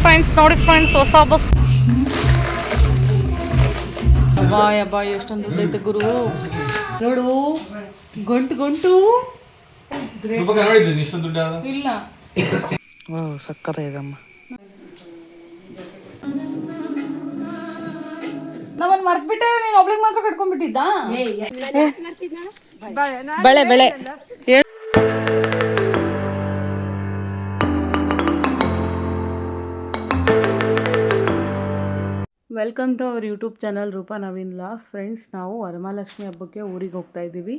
Friends ನೋಡಿ friends ಹೊಸ bus ಬಾಯ್ ಬಾಯ್ ಎಷ್ಟೊಂದು ದುಡ್ಡು ಐತೆ ಗುರು ನೋಡು ಗಂಟು ಗಂಟು ಇಲ್ಲ ಸಕ್ಕತ್ತಾಗಿದಮ್ಮ ನಾವೊಂದು ಮರ್ತ್ಬಿಟ್ಟೆ ನೀನು ಒಬ್ಳಿಗೆ ಮಾತ್ರ ಕಟ್ಕೊಂಡ್ಬಿಟ್ಟಿದ್ದ ಬೆಳೆ ಬೆಳೆ welcome to our YouTube channel Roopa Naveen logs. Friends, ನಾವು ವರಮಹಾಲಕ್ಷ್ಮಿ ಹಬ್ಬಕ್ಕೆ ಊರಿಗೆ ಹೋಗ್ತಾ ಇದ್ದೀವಿ.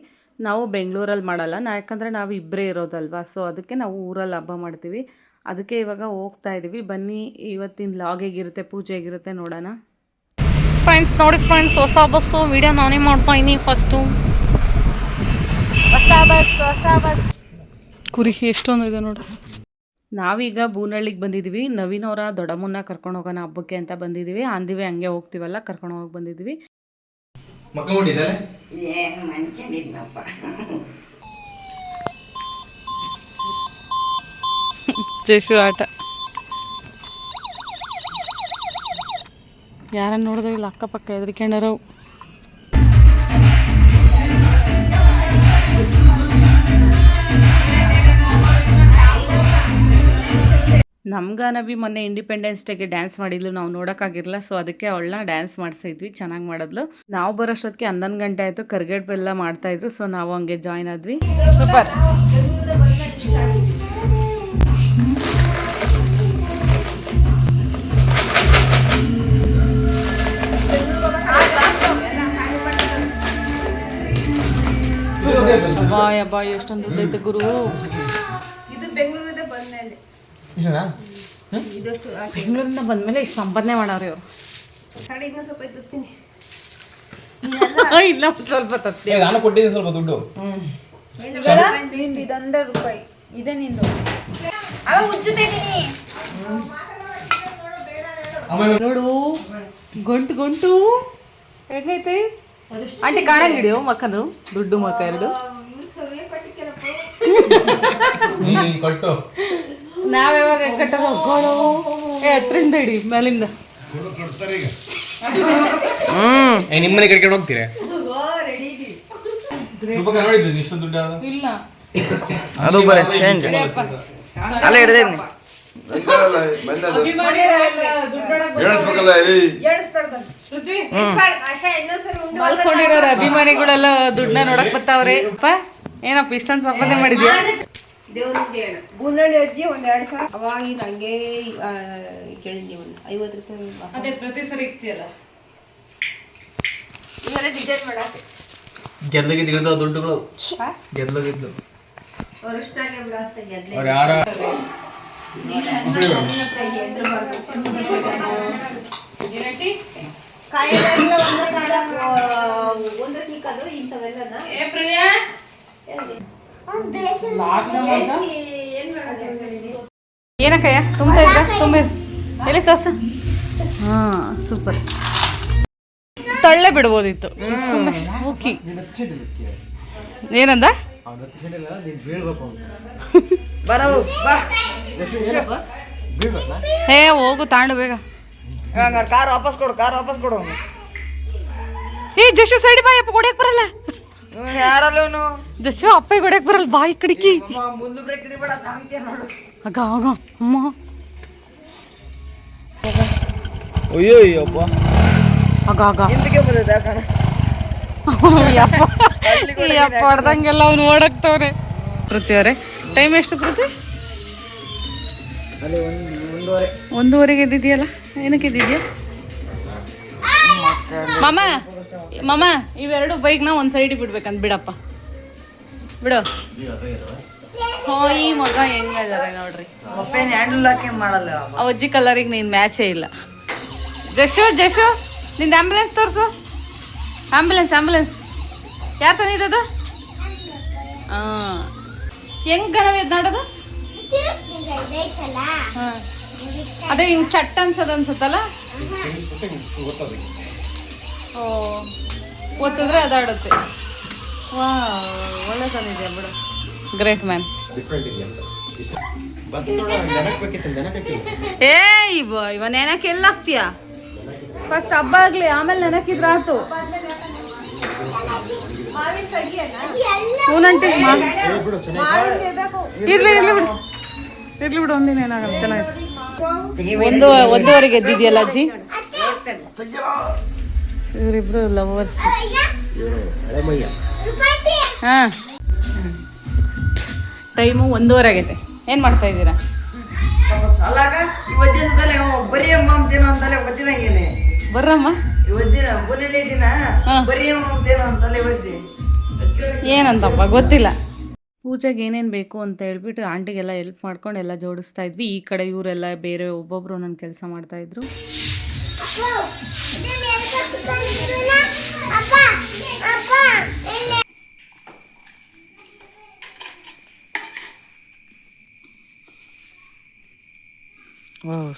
ನಾವು ಬೆಂಗಳೂರಲ್ಲಿ ಮಾಡಲ್ಲ, ಯಾಕಂದರೆ ನಾವು ಇಬ್ಬರೇ ಇರೋದಲ್ವಾ, ಸೊ ಅದಕ್ಕೆ ನಾವು ಊರಲ್ಲಿ ಹಬ್ಬ ಮಾಡ್ತೀವಿ. ಅದಕ್ಕೆ ಇವಾಗ ಹೋಗ್ತಾ ಇದ್ದೀವಿ. ಬನ್ನಿ, ಇವತ್ತಿನ ಲಾಗ್ ಹೇಗಿರುತ್ತೆ, ಪೂಜೆ ಹೇಗಿರುತ್ತೆ ನೋಡೋಣ. ಫ್ರೆಂಡ್ಸ್ ನೋಡಿ ಫ್ರೆಂಡ್ಸ್, ಹೊಸ ಬಸ್ಸು ವಿಡಿಯೋ ನಾನೇ ಮಾಡ್ತಾ ಇದ್ದೀನಿ. ಫಸ್ಟು ಹೊಸ ಬಸ್ ಕುರಿ ಎಷ್ಟೊಂದು ಇದೆ ನೋಡಿ. ನಾವೀಗ ಬೂನಹಳ್ಳಿಗೆ ಬಂದಿದ್ದೀವಿ. ನವೀನ್ ಅವರ ದೊಡ್ಡಮ್ಮನ್ನ ಕರ್ಕೊಂಡು ಹೋಗೋಣ ಹಬ್ಬಕ್ಕೆ ಅಂತ ಬಂದಿದ್ದೀವಿ. ಅಂದಿವೆ ಹಂಗೆ ಹೋಗ್ತೀವಲ್ಲ, ಕರ್ಕೊಂಡು ಹೋಗಿ ಬಂದಿದ್ದೀವಿ. ಜೇಸು ಆಟ ಯಾರನ್ನು ನೋಡಿದ್ರೆ ಇಲ್ಲ ಅಕ್ಕಪಕ್ಕ ಹೆದರ್ಕೊಂಡರು. ನಮ್ಗನವಿ ಮೊನ್ನೆ ಇಂಡಿಪೆಂಡೆನ್ಸ್ ಡೇಗೆ ಡ್ಯಾನ್ಸ್ ಮಾಡಿದ್ಲು, ನಾವು ನೋಡೋಕ್ಕಾಗಿರಲಿಲ್ಲ. ಸೊ ಅದಕ್ಕೆ ಅವಳನ್ನ ಡ್ಯಾನ್ಸ್ ಮಾಡಿಸಿದ್ವಿ, ಚೆನ್ನಾಗಿ ಮಾಡಿದ್ಲು. ನಾವು ಬರೋಷ್ಟೊತ್ತಿಗೆ 11 ಗಂಟೆ ಆಯಿತು. ಕರ್ಗಡ್ಬು ಎಲ್ಲ ಮಾಡ್ತಾಯಿದ್ರು, ಸೊ ನಾವು ಹಂಗೆ ಜಾಯ್ನ್ ಆದ್ವಿ. ಸೂಪರ್. ಬಾಯ್ ಬಾಯ್ ಎಷ್ಟೊಂದು ದುಡ್ಡು ಐತೆ ಗುರು. ಬೆಂಗಳೂರಿಂದ ಬಂದ್ಮೇಲೆ ಇಷ್ಟು ಸಂಪಾದನೆ ಮಾಡವ್ರಿ ಅವರು. ಇಲ್ಲ ಸ್ವಲ್ಪ ತಪ್ಪಿ ನಾನು ಕೊಟ್ಟಿದ್ದೀನಿ ಸ್ವಲ್ಪ ದುಡ್ಡು. ₹100 ಇದೆ ನಿಂದು. ನೋಡು ಗಂಟು ಗಂಟು ಹೆಂಗೈತೆ ಆಂಟಿ. ಕಾಣಂಗಿಡಿಯೋ ಮಕ್ಕನು ದುಡ್ಡು ಮಕ್ಕ ಎರಡು ಕಟ್ಟು. ನಾವ್ಯಾವಾಗ ಕಟ್ಟೋದು ಹತ್ರಿಂದ ಇಡಿ ಮೇಲಿಂದ. ನಿಮ್ಮನೆ ಕರ್ಕೊಂಡು ಹೋಗ್ತೀರಾ? ನೋಡಿದ್ದೀನಿ ಇಷ್ಟು ದುಡ್ಡು ಇಲ್ಲ ಅದು ಬರ ಚೇಂಜ್ ಅಲ್ಲೇ ಇರ್ದೇನಿ ಮಲ್ಕೊಂಡಿರೋರು ಅಭಿಮಾನಿಗಳೆಲ್ಲ ದುಡ್ಡನ್ನ ನೋಡಕ್ ಬರ್ತಾವ್ರೆ. ಏನಪ್ಪ ಇಷ್ಟೊಂದು ಸಂಪಾದನೆ ಮಾಡಿದ್ಯಾ? ಬೂನಹಳ್ಳಿ ಅಜ್ಜಿ $2,000 ಅವಾಗಿನ ಹಂಗೆ ಕೇಳಿದ್ವಿ. ಒಂದು ₹50. ಅದೇ ಪ್ರತಿ ಸರಿ ಇಕ್ತಿಯಲ್ಲ, ಇವೆಲ್ಲ ಡಿಸೈನ್ ಮಾಡಕ್ಕೆ ಗೆದ್ದಗಿದ್ದು ದುಡ್ಡುಗಳು ಗೆದ್ದಗಿದ್ದು ಏನಕ್ಕಯ್ಯ ತುಂಬ್ತಾ ಇದ್ರ? ತುಂಬಿ ಎಲ್ಲಿ ಕಾಸ? ಹಾ ಸೂಪರ್. ತಳ್ಳೆ ಬಿಡ್ಬೋದಿತ್ತು, ಸುಮ್ಮನೆ ಓಕೆ. ಏನಂದ? ಹೇ ಹೋಗು ತಾಂಡು ಬೇಗ. ಕಾರ್ ವಾಪಸ್ ಕೊಡು. ಏ ಜಶು ಸೈಡ್ ಬಾಯ್, ಅಪ್ಪ ಕೊಡಕ್ ಬರಲ್ಲ. ಯಾರಲ್ಲ ಜಶು ಅಪ್ಪ ಕೊಡಕ್ ಬರಲ್ಲ, ಬಾಯಿ ಕಡಿಕಿ. ಮುಂದೆ ಬ್ರೇಕ್ ಹಿಡಿಬೇಡ, ಆಗ ಆಗ ಅಮ್ಮ ಅಯ್ಯೋಯ್ಯಪ್ಪ ಆಗ ಆಗ ಹಿಂದಕ್ಕೆ ಬಂದಿದೆ ಯಾಕಣ ಯಪ್ಪ ಹೊಡ್ದಂಗೆಲ್ಲ ಅವ್ನು ಓಡಾಕ್ತವ್ರೆ. ಪೃಥ್ವಿ ಅವರೇ, ಟೈಮ್ ಎಷ್ಟು ಪೃಥ್ವಿ? 1:30 ಎದ್ದಿದ್ಯಲ್ಲ, ಏನಕ್ಕೆ ಎದ್ದಿದ್ಯಾ? ಮಾಮ ಇವೆರಡು ಬೈಕ್ನ ಒಂದು ಸೈಡಿಗೆ ಬಿಡ್ಬೇಕಂತ ಬಿಡಪ್ಪ, ಬಿಡು. ಈ ಮಗ ಹೆಂಗಿದ್ದಾರೆ ನೋಡ್ರಿ. ಮಾಡಲ್ಲ ಆ ಅಜ್ಜಿ ಕಲರಿಗೆ ನೀನು ಮ್ಯಾಚೇ ಇಲ್ಲ. ಜಶು ನಿಂದು ಆ್ಯಂಬುಲೆನ್ಸ್ ತೋರಿಸು. ಆ್ಯಂಬುಲೆನ್ಸ್ ಯಾರು ತಂದಿದ್ದದು? ಹಾಂ, ಹೆಂಗೆ ಗನವಿ ಅದು ನೋಡೋದು? ಹಾಂ, ಅದೇ ಹಿಂಗೆ ಚಟ್ ಅನ್ಸತ್ತಲ್ಲ. ಓ, ಒತ್ತಿದ್ರೆ ಅದಾಡುತ್ತೆ. ವಾ, ಒಳ್ಳೆ ತಂದಿದೆ ಬಿಡು. Great man. ಏ ಇವ ನೆನಕ್ಕೆ ಎಲ್ಲ ಹಾಕ್ತೀಯ ಫಸ್ಟ್ ಹಬ್ಬ ಆಗ್ಲಿ ಆಮೇಲೆ ನೆನಕಿದ್ರ ಆತು ಹೂನಂಟಿ ಇರ್ಲಿ ಬಿಡು ಒಂದಿನ ಏನಾಗಲ್ಲ ಚೆನ್ನಾಗಿತ್ತು ಒಂದೂವರೆಗೆ ಎದ್ದಿದ್ಯಲ್ಲ ಅಜ್ಜಿ ಇವರಿಬ್ರು ಲವರ್ಸ್ ಹಾ ಟೈಮು 1:30 ಆಗೈತೆ ಏನ್ ಮಾಡ್ತಾ ಇದ್ದೀರಾ ಅಲ್ಲಾಗ ಇವತ್ತಿನ ಸತಲೆ ಬರೀ ಅಮ್ಮ ಅಂತೇನೋ ಅಂತಲೇ ಗೊತ್ತಿರಂಗೇನೆ ಬರ್ರಮ್ಮ ಇವತ್ತಿನ ಬುನಲಿ ದಿನ ಬರೀ ಅಮ್ಮ ಅಂತೇನೋ ಅಂತಲೇ ಇವತ್ತಿ ಏನಂತಪ್ಪ ಗೊತ್ತಿಲ್ಲ ಪೂಜೆಗೆ ಏನೇನು ಬೇಕು ಅಂತ ಹೇಳ್ಬಿಟ್ಟು ಆಂಟಿಗೆಲ್ಲ ಹೆಲ್ಪ್ ಮಾಡ್ಕೊಂಡು ಎಲ್ಲ ಜೋಡಿಸ್ತಾ ಇದ್ವಿ ಈ ಕಡೆ ಇವರೆಲ್ಲ ಬೇರೆ ಒಬ್ಬೊಬ್ರು ನನ್ನ ಕೆಲಸ ಮಾಡ್ತಾಯಿದ್ರು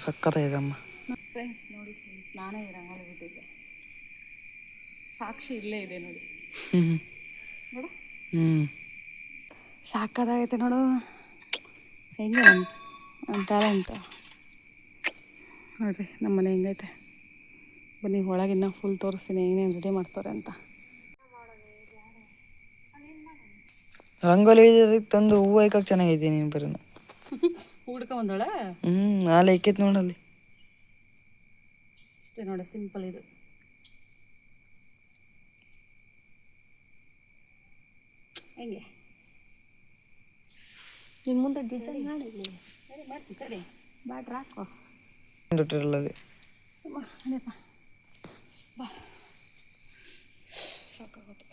ಸಕ್ಕತ್ತಾಗಿದೆ ಅಮ್ಮ ನೋಡಿ ನಾನೇ ರಂಗೋಲಿ ಬಿಟ್ಟಿದ್ದೆ ಸಾಕ್ಷಿ ಇಲ್ಲೇ ಇದೆ ನೋಡಿ ನೋಡು ಸಾಕದಾಗೈತೆ ನೋಡು ಹೆಂಗೆ ನಮ್ಮ ಟ್ಯಾಲೆಂಟು ನೋಡ್ರಿ ನಮ್ಮ ಮನೆ ಹೆಂಗೈತೆ ಬನ್ನಿ ಒಳಗಿನ್ನ ಫುಲ್ ತೋರಿಸ್ತೀನಿ ಏನೇನು ರೆಡಿ ಮಾಡ್ತಾರೆ ಅಂತ ರಂಗೋಲಿ ತಂದು ಹೂವು ಹಾಕಕ್ಕೆ ಚೆನ್ನಾಗೈತಿ ನೀನು ಬರೀ ಹುಡ್ಕೊಂಬಂದೋಳ ನಾಳೆ ಇಕ್ಕೈತಿ ನೋಡಲ್ಲಿ ಅಷ್ಟೇ ನೋಡಿ ಸಿಂಪಲ್ ಇದು ಹೆಂಗೆ ನಿಮ್ಮ ಮುಂದೆ ಡಿಸೈನ್ ಮಾಡಿದ್ವಿ ಮಾಡ್ತೀನಿ ಕಡೆ ಬಾಟ್ರ್ ಹಾಕೋ ಅಲ್ಲಿ ಬಾ ಸಾಕಾಗುತ್ತೆ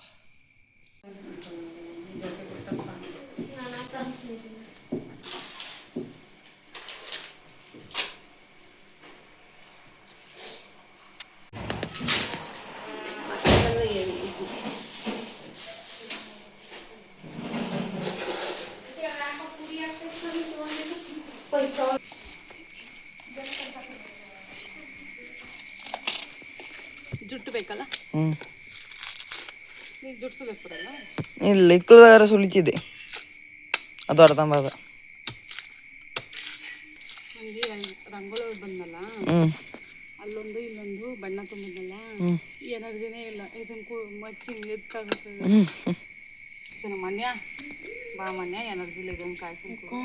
ಜುಟ್ಟು ಬೇಕಲ್ಲ ನೀನು ಜುಟ್ಟು ಸುಲಿಕ್ ಬರಲ್ಲ ಇಲ್ಲ ಇಕ್ಕಲ್ದಾರ ಸುಲಿತಿದ್ದೆ ಅದು ಅರ್ಧಂಬರ್ಧ ನನಗೆ ರಂಗೋಲಿ ಬಂದಲ್ಲ ಅಲ್ಲೊಂದು ಇಲ್ಲೊಂದು ಬಣ್ಣ ತುಂಬಿದ್ನಲ್ಲ ಎನರ್ಜಿನೇ ಇಲ್ಲ ಇದನ್ನು ಮಚ್ಚಿ ಎತ್ತಾಗುತ್ತೆ ಮನ್ಯ ಬಾ ಮನ್ಯ ಎನರ್ಜಿ ಇಲ್ಲ ಇದನ್ನು ಕಾಯ್ಸಬೇಕು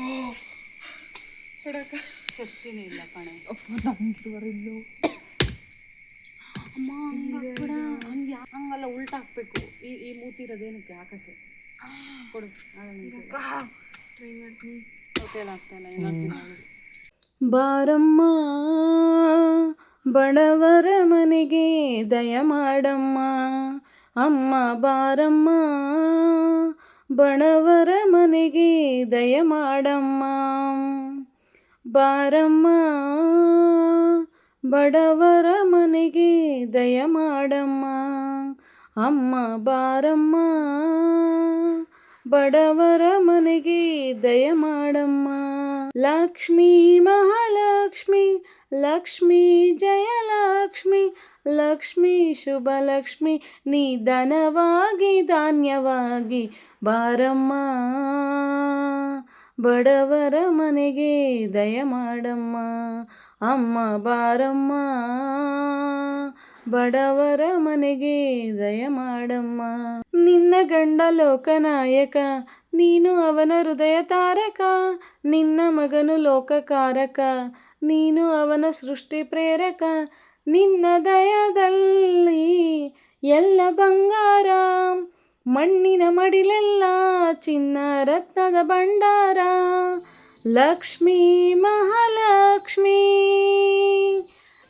ಶಕ್ತಿನೇ ಇಲ್ಲ ಕಣೆ ಅಮ್ಮ ಹಂಗೆ ಹಂಗಲ್ಲ ಉಲ್ಟಾ ಹಾಕ್ಬೇಕು ಈ ಮೂತಿ ಇರೋದೇನಕ್ಕೆ ಹಾಕಕ್ಕೆ ಕೊಡು ಹೋಟೆಲ್ ಆಗ್ತಾಯಿಲ್ಲ ಎನರ್ಜಿ ಬಾರಮ್ಮ ಬಡವರ ಮನೆಗೆ ದಯ ಮಾಡಮ್ಮ ಅಮ್ಮ ಬಾರಮ್ಮ ಬಡವರ ಮನೆಗೆ ದಯ ಮಾಡಮ್ಮ ಬಾರಮ್ಮ ಬಡವರ ಮನೆಗೆ ದಯ ಮಾಡಮ್ಮ ಅಮ್ಮ ಬಾರಮ್ಮ ಬಡವರ ಮನೆಗೆ ದಯ ಮಾಡಮ್ಮ ಲಕ್ಷ್ಮೀ ಮಹಾಲಕ್ಷ್ಮಿ ಲಕ್ಷ್ಮೀ ಜಯಲಕ್ಷ್ಮಿ ಲಕ್ಷ್ಮೀ ಶುಭಲಕ್ಷ್ಮಿ ನೀ ಧನವಾಗಿ ಧಾನ್ಯವಾಗಿ ಬಾರಮ್ಮ ಬಡವರ ಮನೆಗೆ ದಯ ಮಾಡಮ್ಮ ಅಮ್ಮ ಬಾರಮ್ಮ ಬಡವರ ಮನೆಗೆ ದಯ ಮಾಡಮ್ಮ ನಿನ್ನ ಗಂಡ ಲೋಕನಾಯಕ ನೀನು ಅವನ ಹೃದಯ ತಾರಕ ನಿನ್ನ ಮಗನು ಲೋಕಕಾರಕ ನೀನು ಅವನ ಸೃಷ್ಟಿ ಪ್ರೇರಕ ನಿನ್ನ ದಯದಲ್ಲಿ ಎಲ್ಲ ಬಂಗಾರ ಮಣ್ಣಿನ ಮಡಿಲೆಲ್ಲ ಚಿನ್ನ ರತ್ನದ ಭಂಡಾರ ಲಕ್ಷ್ಮೀ ಮಹಾಲಕ್ಷ್ಮಿ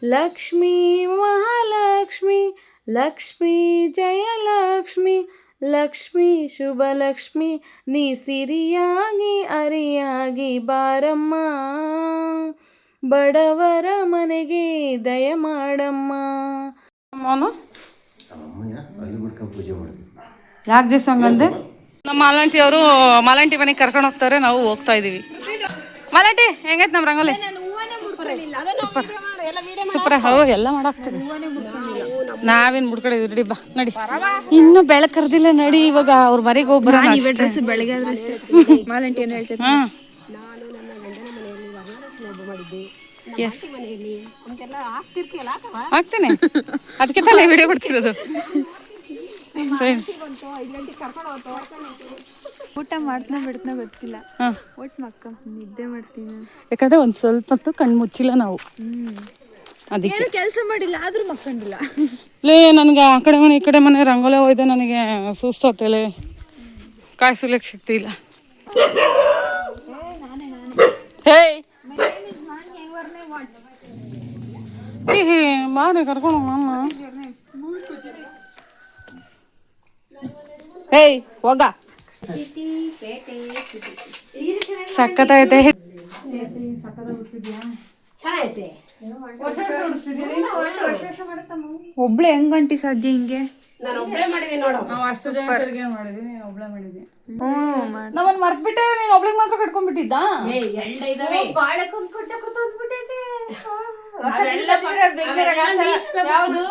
ಲಕ್ಷ್ಮೀ ಮಹಾಲಕ್ಷ್ಮಿ ಲಕ್ಷ್ಮೀ ಜಯಲಕ್ಷ್ಮಿ ಲಕ್ಷ್ಮೀ ಶುಭಲಕ್ಷ್ಮಿ ನೀ ಸಿರಿಯಾಗಿ ಅರಿಯಾಗಿ ಬಾರಮ್ಮ ಬಡವರ ಮನೆಗೆ ದಯ ಮಾಡಮ್ಮ ಅಮ್ಮನು ಯಾಕೆ ಜೇಸು ಹಂಗಂದೆ ನಮ್ಮ ಮಾಲಾಂಟಿ ಅವರು ಮಾಲಾಂಟಿ ಮನೆಗೆ ಕರ್ಕೊಂಡು ಹೋಗ್ತಾರೆ ನಾವು ಹೋಗ್ತಾ ಇದೀವಿ ಮಾಲಾಂಟಿ ಹೆಂಗೈತೆ ನಮ್ಮ ರಂಗೋಲಿ ಸೂಪರ್ ಸೂಪರ್ ಹೌದು ಎಲ್ಲ ಮಾಡಾಕ್ತೀವಿ ನಾವೇನು ಮುಡ್ಕೊಂಡಿದ್ವಿ ನಡಿ ಬಾ ನಡಿ ಇನ್ನು ಬೆಳಕು ಕರ್ದಿಲ್ಲ ನಡಿ ಇವಾಗ ಅವ್ರ ಮನೆಗೆ ಹೋಗ್ಬರ ಬೆಳಗ್ಗೆ ಆದ್ರಷ್ಟೇ ಮಾಲಂಟಿ ಏನು ಹೇಳ್ತೇನೆ ಹಾಂ ನಾನು ನನ್ನ ಗಂಡನ ಮನೆಯಲ್ಲಿ ವರಲಕ್ಷ್ಮಿ ಹಬ್ಬ ಮಾಡಿದ್ದೆ ಎಸ್ ಆಗ್ತೇನೆ, ಅದಕ್ಕೆ ತಾನೇ ವಿಡಿಯೋ ಕೊಡ್ತಿರೋದು. ಫ್ರೆಂಡ್ಸ್ ಊಟ ಮಾಡ್ತಾನೆ ಬಿಡ್ತಾನೆ ಗೊತ್ತಿಲ್ಲ, ಒಟ್ಟು ಮಕ್ಕ ನಿದ್ದೆ ಮಾಡ್ತೀನಿ. ಯಾಕಂದ್ರೆ ಒಂದು ಸ್ವಲ್ಪ ಹೊತ್ತು ಕಣ್ಣು ಮುಚ್ಚಿಲ್ಲ ನಾವು, ಅದಕ್ಕೆ ಕೆಲಸ ಮಾಡಿಲ್ಲ ಆದ್ರೂ ಮಕ್ಕಂಡಿಲ್ಲ. ಲೇ ನನಗೆ ಆ ಕಡೆ ಮನೆ ಈ ಕಡೆ ಮನೆ ರಂಗೋಲಿ ಹೋಯ್ದೆ, ನನಗೆ ಸುಸ್ತೋತಲೆ, ಕಾಯಿಸ್ಲಿಕ್ಕೆ ಶಕ್ತಿ ಇಲ್ಲ. ಹೇಯ್ ಬಾರಿ ಕರ್ಕೊಂಡು ಅಮ್ಮ. ಹೇಯ್ ಹೋಗ, ಸಕ್ಕತ್ತೈತೆ. ಒಬ್ಳೆ ಹೆಂಗ್ ಗಂಟಿ ಸಾಧ್ಯ ಹಿಂಗೆ? ನಾವು ಅಷ್ಟು ಜನ ಮಾಡಿದ್ವಿ, ನೀನು ಒಬ್ಳೆ ಮಾಡಿದ್ವಿ. ನಾವನ್ ಮರ್ತ್ಬಿಟ್ಟೆ, ನೀನ್ ಒಬ್ಳಿಗೆ ಮಾತ್ರ ಕಟ್ಕೊಂಡ್ಬಿಟ್ಟಿದ್ದ. ಯಾವುದು?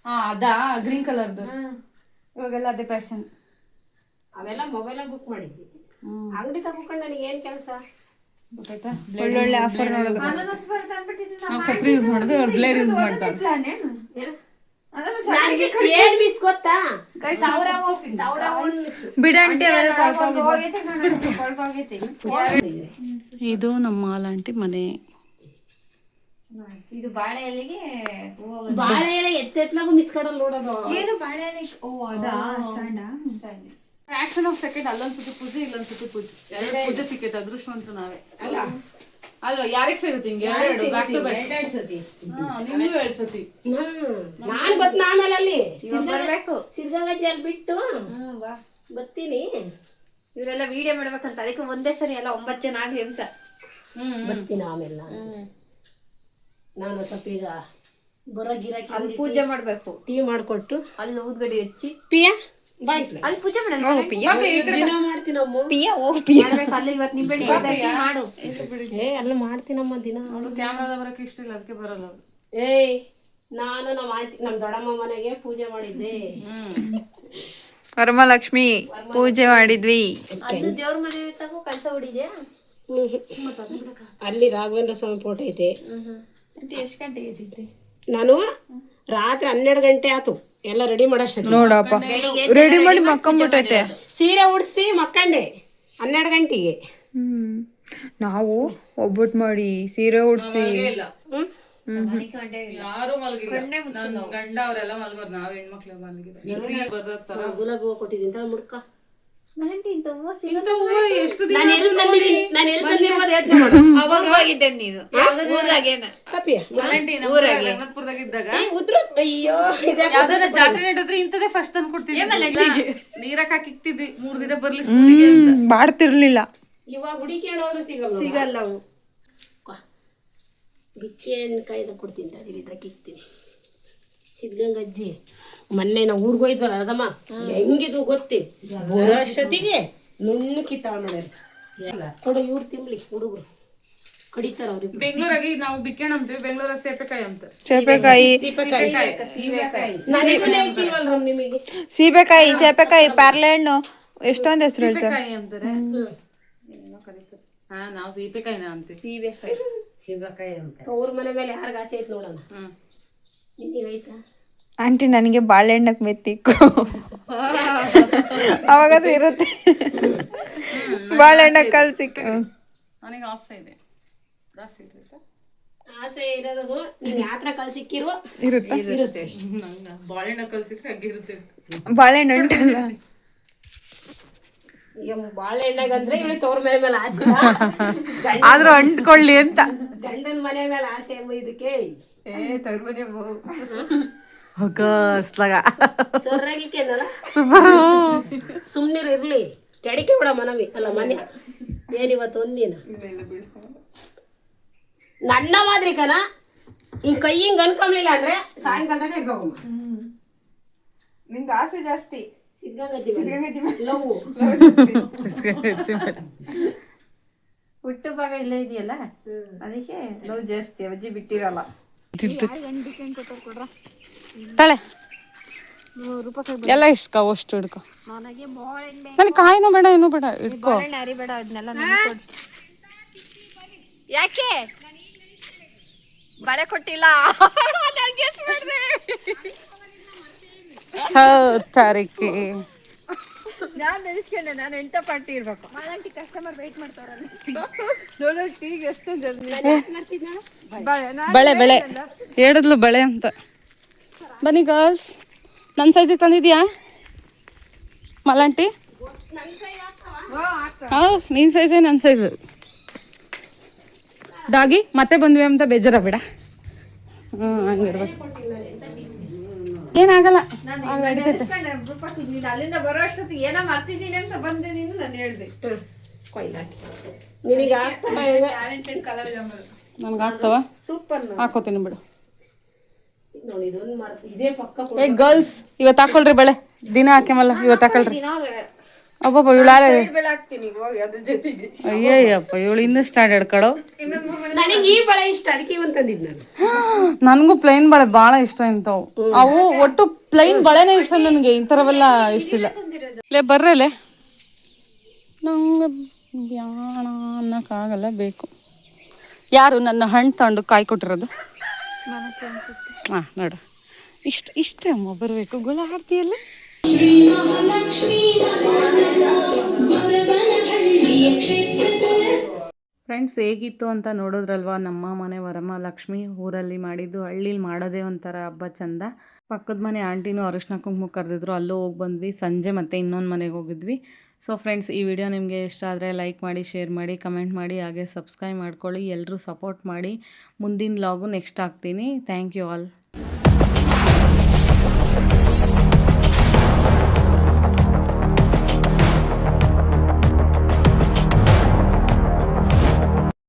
ಹಾ ಅದಾ, ಗ್ರೀನ್ ಕಲರ್ದು. ಇವಾಗೆಲ್ಲ ಅದೇ ಫ್ಯಾಷನ್. ಅವೆಲ್ಲ ಮೊಬೈಲ್ ಬುಕ್ ಮಾಡಿದ್ವಿ, ಅಂಗಡಿ ತಗೊಂಡು ನನಗೆ ಏನ್ ಕೆಲಸ? ಒಳ್ಳೊಳ್ಳೆ ಆಫರ್ ನೋಡೋದು. ನಾವು ಕತ್ರಿ ಯೂಸ್ ಮಾಡಿದ್ವಿ, ಅವ್ರು ಬ್ಲೇಡ್ ಯೂಸ್ ಮಾಡ್ತಾರೆ. ಏನ್ ಮಿಸ್ ಗೊತ್ತಾ? ಬಿಡಂಟಿ ಇದು ನಮ್ಮ ಮಾಲಾಂಟಿ ಮನೆ. ಇದು ಬಾಳೆ ಎಲೆಗೆ ಬಾಳೆ ಎಲೆ ಎತ್ತೆತ್ಲಾಗು ಮಿಸ್ ಕಡಲ್ ನೋಡೋದು. ಏನು ಬಾಳೆ ಎಲೆ? ಓ ಅದಾ ಸ್ಟ್ಯಾಂಡ. ಆಕ್ಷನ್ ಆಫ್ ಸೆಕೆಂಡ್, ಅಲ್ಲೊಂದ್ ಸತಿ ಪೂಜೆ ಇಲ್ಲೊಂದ್ ಸತಿ ಪೂಜೆ, ಎರಡು ಪೂಜೆ ಸಿಕ್ಕೈತೆ. ಅದೃಷ್ಟವಂತ ನಾವೇ ಅಲ್ವಾ? ಯಾರಿಗೆ ಸಿಗುತ್ತೆ ಹಿಂಗೆ? ಬ್ಯಾಕ್ ಟು ಬ್ಯಾಕ್ ಎರಡೆರಡು ಸತಿ. ನಿಮ್ಗೂ 2 ಸತಿ. ನಾನ್ ಬತ್ ಆಮೇಲೆ ಅಲ್ಲಿ ಬರ್ಬೇಕು ಸಿದ್ಧಗಂಗಾ ಅಲ್ಲಿ ಬಿಟ್ಟು ಬರ್ತೀನಿ. ಇವರೆಲ್ಲ ವಿಡಿಯೋ ಮಾಡ್ಬೇಕಂತ, ಅದಕ್ಕೆ ಒಂದೇ ಸರಿ ಎಲ್ಲ 9 ಜನ ಆಗ್ಲಿ ಅಂತ ಬರ್ತೀನಿ. ಆಮೇಲೆ ನಾನು ಸ್ವಲ್ಪ ಈಗ ಬರೋ ಗಿರಾಕಿ ಅಲ್ಲಿ ಪೂಜೆ ಮಾಡ್ಬೇಕು, ಟೀ ಮಾಡ್ಕೊಟ್ಟು ಅಲ್ಲಿ ಊದ್ಗಡಿ ಹಚ್ಚಿ ಪಿಯ ಬಾಯ್ಸ್ಲ ಅಲ್ಲಿ ಪೂಜೆ ಮಾಡಲ್ಲ. ದಿನ ಮಾಡ್ತೀನಮ್ಮ. ಪಿಯ ಹೋಗಿ ಪಿಯ ಅಲ್ಲಿ ಇವತ್ತು ನಿಂಬೆ ಮಾಡು. ಅಲ್ಲ ಮಾಡ್ತೀನಮ್ಮ ದಿನ. ಅವಳು ಕ್ಯಾಮ್ರಾದ ಬರಕ್ಕೆ ಇಷ್ಟ ಇಲ್ಲ, ಅದಕ್ಕೆ ಬರಲ್ಲ ಅವಳು. ಏಯ್ ನಾನು ನಮ್ಮ ಆಂಟಿ ನಮ್ಮ ದೊಡ್ಡಮ್ಮ ಮನೆಗೆ ಪೂಜೆ ಮಾಡಿದ್ದೆ. ವರಮಹಾಲಕ್ಷ್ಮಿ ಪೂಜೆ ಮಾಡಿದ್ವಿ. ಅದು ದೇವ್ರ ಮದುವೆ ತಗೋ ಕಳಸ ಹೊಡಿದೆ. ಅಲ್ಲಿ ರಾಘವೇಂದ್ರ ಸ್ವಾಮಿ ಫೋಟೋ ಐತೆ. ಎಷ್ಟು ಗಂಟೆಗೆ ಎದ್ದಿದ್ರಿ? ನಾನು ರಾತ್ರಿ 12 ಗಂಟೆ ಆತು ಎಲ್ಲ ರೆಡಿ ಮಾಡಷ್ಟ. ನೋಡಪ್ಪ ರೆಡಿ ಮಾಡಿ ಮಕ್ಕೊಂಬಿಟ್ಟೈತೆ. ಸೀರೆ ಉಡ್ಸಿ ಮಕ್ಕಂಡೆ 12 ಗಂಟೆಗೆ. ನಾವು ಒಬ್ಬಟ್ಟು ಮಾಡಿ ಸೀರೆ ಉಡ್ಸಿ ಯಾರು ಮಲಗಿಲ್ಲ, ನನ್ನ ಗಂಡ ಅವರೆಲ್ಲ ಮಲ್ಗೋರು, ನಾವು ಹೆಣ್ಮಕ್ಳು ಮಲಗಿಲ್ಲ. ಗುಲಾಬಿ ಹೂವು ಕೊಟ್ಟಿದ್ದೀನಿ ಮುಡ್ಕ. ಎಷ್ಟು ದಿನ ನಾನು ಎಲ್ಲಿ ತಂದಿರೋದು ಯೋಚನೆ ಮಾಡು. ಹೋಗಿದ್ದೆ ನೀನು ತಪ್ಪಿಯ ರಂಗನಾಥ್ಪುರದಾಗಿದ್ದಾಗ ಉದ್ರು. ಅಯ್ಯೋ ಯಾವ್ದಾರ ಜಾತ್ರೆ ನಡೆದ್ರೆ ಇಂಥದೇ ಫಸ್ಟ್ ತಂದು ಕೊಡ್ತಿದ್ವಿ. ನೀರಕ್ ಹಾಕಿಕ್ತಿದ್ವಿ 3 ದಿನ ಬರ್ಲಿ ಸ್ಕೂಲಿಗೆ ಅಂತ. ಬಾಡ್ತಿರ್ಲಿಲ್ಲ. ಇವಾಗ ಹುಡುಕಿ ಹೋದ್ರೆ ಸಿಗಲ್ಲ ಅವು. ಬಿಚ್ಚಿ ಹಣ್ಣು ಕಾಯ್ದ ಕೊಡ್ತೀನಿ ತಡೀರಿ, ಇದ್ರಾಗ ಇಕ್ತೀನಿ. ಸಿದ್ಧಗಂಗಜ್ಜಿ ಮೊನ್ನೆ ನಾವು ಊರಿಗೆ ಹೋಯ್ತಲ್ಲ ಅದಮ್ಮ, ಹೆಂಗಿದು ಗೊತ್ತಿ ಬರೋ ಅಷ್ಟೊತ್ತಿಗೆ ನುಣ್ಣು ಕಿತ್ತಾವ ನೋಡ್ಯಾರ. ಕೊಡು ಇವ್ರು ತಿನ್ಲಿ ಹುಡುಗರು ಕಡಿತಾರ ಅವ್ರಿಗೆ. ಬೆಂಗಳೂರಾಗಿ ನಾವು ಬಿಕ್ಕಣ ಅಂತೀವಿ, ಬೆಂಗಳೂರ ಸೇಪೆಕಾಯಿ ಅಂತಾರೆ. ಚೇಪೆಕಾಯಿ, ನಿಮಗೆ ಸೀಬೆಕಾಯಿ, ಚೇಪೆಕಾಯಿ, ಪರ್ಲೆಹಣ್ಣು, ಎಷ್ಟೊಂದು ಹೆಸರು ಹೇಳ್ತಾರೆ. ಕಾಯಿ ಅಂತಾರೆ. ಏನೋ ಕರೀತಾರೆ. ಹಾ, ನಾವು ಸೀಬೆಕಾಯಿನ ಅಂತೀವಿ. ಶಿವಕಾಯಿ ಅಂತ. ಅವ್ರ ಮನೆ ಮೇಲೆ ಯಾರಿಗ ಆಸೆ ಐತೆ ನೋಡೋಣ. ನಿನಗೈತಾ? ಆಂಟಿ ನನಗೆ ಬಾಳೆಹಣ್ಣಕ್ಕೆ ಮೆತ್ತಿಕ್ಕು, ಅವಾಗಾದ್ರೂ ಇರುತ್ತೆ. ಬಾಳೆಹಣ್ಣ ಕಲ್ಸಿಕ್. ನನಗೆ ಆಸೆ ಇದೆ, ಜಾಸ್ತಿ ಇರುತ್ತೆ. ಆಸೆ ಇರೋದು ನೀನ್ ಯಾತ್ರ ಕಲ್ಸಿಕ್ಕಿರುವ ಇರುತ್ತೆ. ನಂಗೆ ಬಾಳೆಹಣ್ಣು ಕಲ್ಸಿಕ್ರೆ ಹಂಗಿರುತ್ತೆ. ಬಾಳೆಹಣ್ಣು ಉಂಟಲ್ಲ, ಈಗ ಬಾಳೆಹಣ್ಣಗಂದ್ರೆ ಇವಳು ತವ್ರ ಮನೆ ಮೇಲೆ ಆಸೆ, ಆದ್ರೂ ಅಂಟ್ಕೊಳ್ಳಿ ಅಂತ. ಗಂಡನ ಮನೆ ಮೇಲೆ ಆಸೆ ಇದಕ್ಕೆ. ಸರ್ರಾಗಿಕ್ಕೇನಲ್ಲ ಸುಮ್ನಿರು ಇರ್ಲಿ, ಕೆಡಿಕೆ ಬಿಡ ಮನವಿ ಅಲ್ಲ ಮನೆ. ಏನಿವತ್ತು ಒಂದಿನ ನನ್ನ ಮಾದ್ರಿಕನ ಹಿಂಗ್ ಕೈ ಹಿಂಗ್ ಅನ್ಕೊಂಬ್ಲಿಲ್ಲ ಅಂದ್ರೆ ಸಾಯಂಕಾಲದಾಗ ಇರ್ಬೇಕು. ನಿಂಗೆ ಆಸೆ ಜಾಸ್ತಿ. ಲವ್ ಹುಟ್ಟು ಭಾಗ ಇಲ್ಲೇ ಇದೆಯಲ್ಲ, ಅದಕ್ಕೆ ಲವ್ ಜಾಸ್ತಿ. ಅಜ್ಜಿ ಬಿಟ್ಟಿರಲ್ಲ. ತಳೆ ಎಲ್ಲ ಇಷ್ಟ ಅಷ್ಟು ಹಿಡ್ಕೊ. ನನಗೆ ಕಾಯಿನೂ ಬೇಡ, ಏನೂ ಬೇಡ, ಇಟ್ಕೊ. ಬೇಡ ಅದನ್ನೆಲ್ಲ ಯಾಕೆ ಬಳೆ ಕೊಟ್ಟಿಲ್ಲ ತಾರೀಕಿ ನಾನು ನೆನೆಸ್ಕೊಂಡೆ ನಾನು ಎಂಟ ಪಾರ್ಟಿ ಇರ್ಬೇಕು ಮಾಲಾಂಟಿ ಕಸ್ಟಮರ್ ವೇಟ್ ಮಾಡ್ತಾವ್ರೆ ಟೀಗೆ ಎಷ್ಟು ಬಳೆ ಹೇಳಿದ್ಲು ಬಳೆ ಅಂತ. ಬನ್ನಿ ಗರ್ಲ್ಸ್, ನನ್ನ ಸೈಜಿಗೆ ತಂದಿದ್ಯಾ ಮಲಾಂಟಿ? ಹಾಂ, ನಿನ್ನ ಸೈಜೇ ನನ್ನ ಸೈಜು. ಡಾಗಿ ಮತ್ತೆ ಬಂದ್ವಿ ಅಂತ ಬೇಜಾರ ಬೇಡ. ಹಂಗಿರ್ಬೇಕು, ಏನಾಗಲ್ಲ. ನೀನು ಅಲ್ಲಿಂದ ಬರೋ ಅಷ್ಟೊತ್ತಿಗೆ ಏನೋ ಮರ್ತಿದ್ದೀನಿ ಅಂತ ಬಂದೆ, ನೀನು ನಾನು ಹೇಳ್ದೆ ನಿನಗೆ ಟ್ಯಾಲೆಂಟೆಡ್ ಕಲಾವಿದ ನನ್ಗೆ ಆಗ್ತವ, ಸೂಪರ್. ಹಾಕೋತೀನಿ ಬಿಡು. ನೋಡಿ ಇದೊಂದು ಇದೇ ಪಕ್ಕ ಏ ಗರ್ಲ್ಸ್, ಇವತ್ತು ಹಾಕೊಳ್ರಿ ಬಳೆ, ದಿನ ಹಾಕ್ಯಮಲ್ಲ, ಇವತ್ತು ಹಾಕೊಳ್ರಿ. ಅಬ್ಬಬ್ಬ ಇವಳಾರೆ, ಬೆಳೆ ಹಾಕ್ತೀನಿ ಹೋಗಿ ಅದ್ರ ಜೊತೆಗೆ. ಅಯ್ಯಯ್ಯಪ್ಪ ಇವಳು ಇನ್ನೂ ಸ್ಟ್ಯಾಂಡರ್ಡ್ ಕಡೋ. ನನಗೆ ಈ ಬಳೆ ಇಷ್ಟ, ಅದಕ್ಕೆ ಇವನ್ ತಂದಿದ್ದು ನಾನು. ನನಗೂ ಪ್ಲೈನ್ ಬಳೆ ಭಾಳ ಇಷ್ಟ ಇಂಥವು. ಅವು ಒಟ್ಟು ಪ್ಲೈನ್ ಬಳೆನೇ ಇಷ್ಟ ನನಗೆ, ಇಂಥರವೆಲ್ಲ ಇಷ್ಟಿಲ್ಲ. ಲೇ ಬರ್ರಲೆ, ನಂಗೆ ಬ್ಯಾಣ ಅನ್ನೋಕ್ಕಾಗಲ್ಲ, ಬೇಕು. ಯಾರು ನನ್ನ ಹಣ್ಣು ತಗೊಂಡು ಕಾಯಿ ಕೊಟ್ಟಿರೋದು? ಹಾಂ ನೋಡು, ಇಷ್ಟೇ ಅಮ್ಮ ಬರಬೇಕು. ಗುಳ ಆಡ್ತೀಯಲ್ಲ. ಫ್ರೆಂಡ್ಸ್, ಹೇಗಿತ್ತು ಅಂತ ನೋಡಿದ್ರಲ್ವ ನಮ್ಮ ಮನೆ ವರಮಹಾಲಕ್ಷ್ಮಿ. ಊರಲ್ಲಿ ಮಾಡಿದ್ದು, ಹಳ್ಳೀಲಿ ಮಾಡೋದೇ ಒಂಥರ ಹಬ್ಬ ಚಂದ. ಪಕ್ಕದ ಮನೆ ಆಂಟಿನೂ ಅರಿಶಿನ ಕುಂಕುಮ ಕರೆದಿದ್ರು, ಅಲ್ಲೂ ಹೋಗಿ ಬಂದ್ವಿ. ಸಂಜೆ ಮತ್ತೆ ಇನ್ನೊಂದು ಮನೆಗೆ ಹೋಗಿದ್ವಿ. ಸೊ ಫ್ರೆಂಡ್ಸ್, ಈ ವಿಡಿಯೋ ನಿಮಗೆ ಇಷ್ಟ ಆದರೆ ಲೈಕ್ ಮಾಡಿ, ಶೇರ್ ಮಾಡಿ, ಕಮೆಂಟ್ ಮಾಡಿ, ಹಾಗೆ ಸಬ್ಸ್ಕ್ರೈಬ್ ಮಾಡ್ಕೊಳ್ಳಿ. ಎಲ್ಲರೂ ಸಪೋರ್ಟ್ ಮಾಡಿ. ಮುಂದಿನ ವ್ಲಾಗು ನೆಕ್ಸ್ಟ್ ಹಾಕ್ತೀನಿ. Thank you all.